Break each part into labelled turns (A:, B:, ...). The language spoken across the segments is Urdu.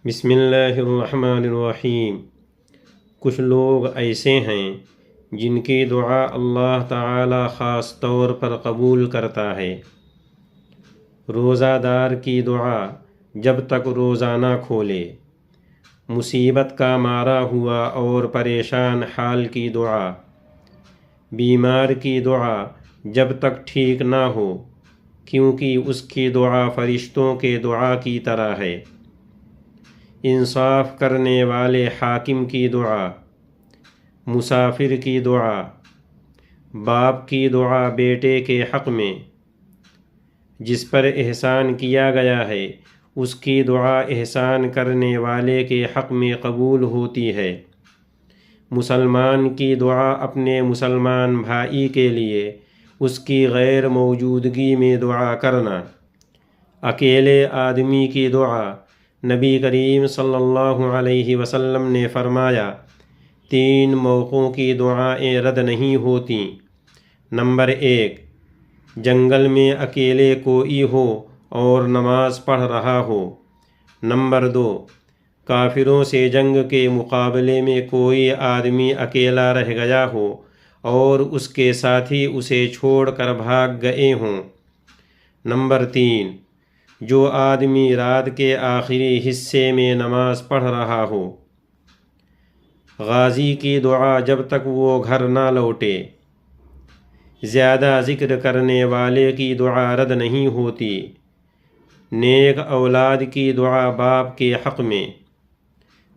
A: بسم اللہ الرحمن الرحیم۔ کچھ لوگ ایسے ہیں جن کی دعا اللہ تعالی خاص طور پر قبول کرتا ہے۔ روزہ دار کی دعا جب تک روزہ نہ کھولے، مصیبت کا مارا ہوا اور پریشان حال کی دعا، بیمار کی دعا جب تک ٹھیک نہ ہو، کیونکہ اس کی دعا فرشتوں کے دعا کی طرح ہے۔ انصاف کرنے والے حاکم کی دعا، مسافر کی دعا، باپ کی دعا بیٹے کے حق میں، جس پر احسان کیا گیا ہے اس کی دعا احسان کرنے والے کے حق میں قبول ہوتی ہے۔ مسلمان کی دعا اپنے مسلمان بھائی کے لیے اس کی غیر موجودگی میں دعا کرنا۔ اکیلے آدمی کی دعا، نبی کریم صلی اللہ علیہ وسلم نے فرمایا، 3 موقعوں کی دعائیں رد نہیں ہوتیں۔ نمبر 1، جنگل میں اکیلے کوئی ہو اور نماز پڑھ رہا ہو۔ نمبر 2، کافروں سے جنگ کے مقابلے میں کوئی آدمی اکیلا رہ گیا ہو اور اس کے ساتھی اسے چھوڑ کر بھاگ گئے ہوں۔ نمبر 3، جو آدمی رات کے آخری حصے میں نماز پڑھ رہا ہو۔ غازی کی دعا جب تک وہ گھر نہ لوٹے۔ زیادہ ذکر کرنے والے کی دعا رد نہیں ہوتی۔ نیک اولاد کی دعا باپ کے حق میں۔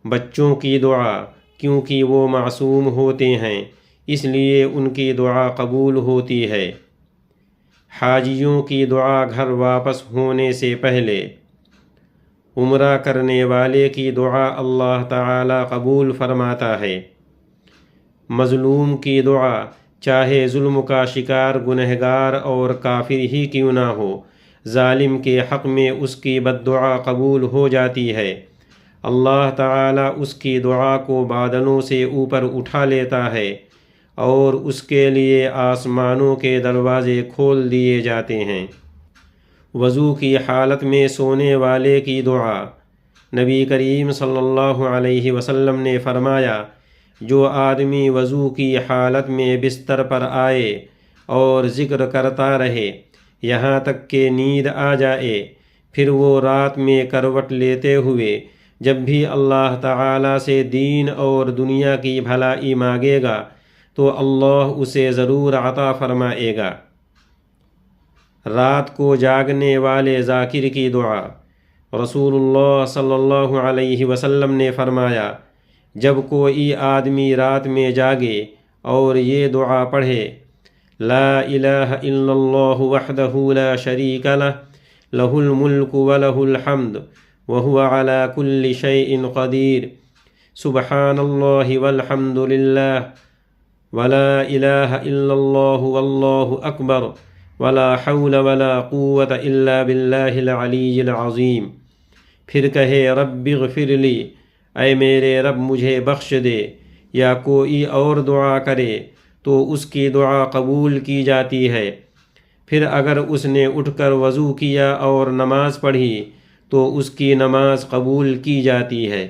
A: بچوں کی دعا، کیونکہ وہ معصوم ہوتے ہیں اس لیے ان کی دعا قبول ہوتی ہے۔ حاجیوں کی دعا گھر واپس ہونے سے پہلے۔ عمرہ کرنے والے کی دعا اللہ تعالی قبول فرماتا ہے۔ مظلوم کی دعا، چاہے ظلم کا شکار گنہگار اور کافر ہی کیوں نہ ہو، ظالم کے حق میں اس کی بد دعا قبول ہو جاتی ہے۔ اللہ تعالی اس کی دعا کو بادلوں سے اوپر اٹھا لیتا ہے اور اس کے لیے آسمانوں کے دروازے کھول دیے جاتے ہیں۔ وضو کی حالت میں سونے والے کی دعا، نبی کریم صلی اللہ علیہ وسلم نے فرمایا، جو آدمی وضو کی حالت میں بستر پر آئے اور ذکر کرتا رہے یہاں تک کہ نیند آ جائے، پھر وہ رات میں کروٹ لیتے ہوئے جب بھی اللہ تعالی سے دین اور دنیا کی بھلائی مانگے گا تو اللہ اسے ضرور عطا فرمائے گا۔ رات کو جاگنے والے ذاکر کی دعا، رسول اللہ صلی اللہ علیہ وسلم نے فرمایا، جب کوئی آدمی رات میں جاگے اور یہ دعا پڑھے، لا الہ الا اللہ وحدہ لا شریک لہ، لہ الملک ولہ الحمد وہو علی کل شیء قدیر، سبحان اللہ والحمد للہ ولا الہ الا اللہ واللہ اکبر ولا حول ولا قوة الا باللہ العلی العظیم، پھر کہے رب اغفر لی، اے میرے رب مجھے بخش دے، یا کوئی اور دعا کرے تو اس کی دعا قبول کی جاتی ہے۔ پھر اگر اس نے اٹھ کر وضو کیا اور نماز پڑھی تو اس کی نماز قبول کی جاتی ہے۔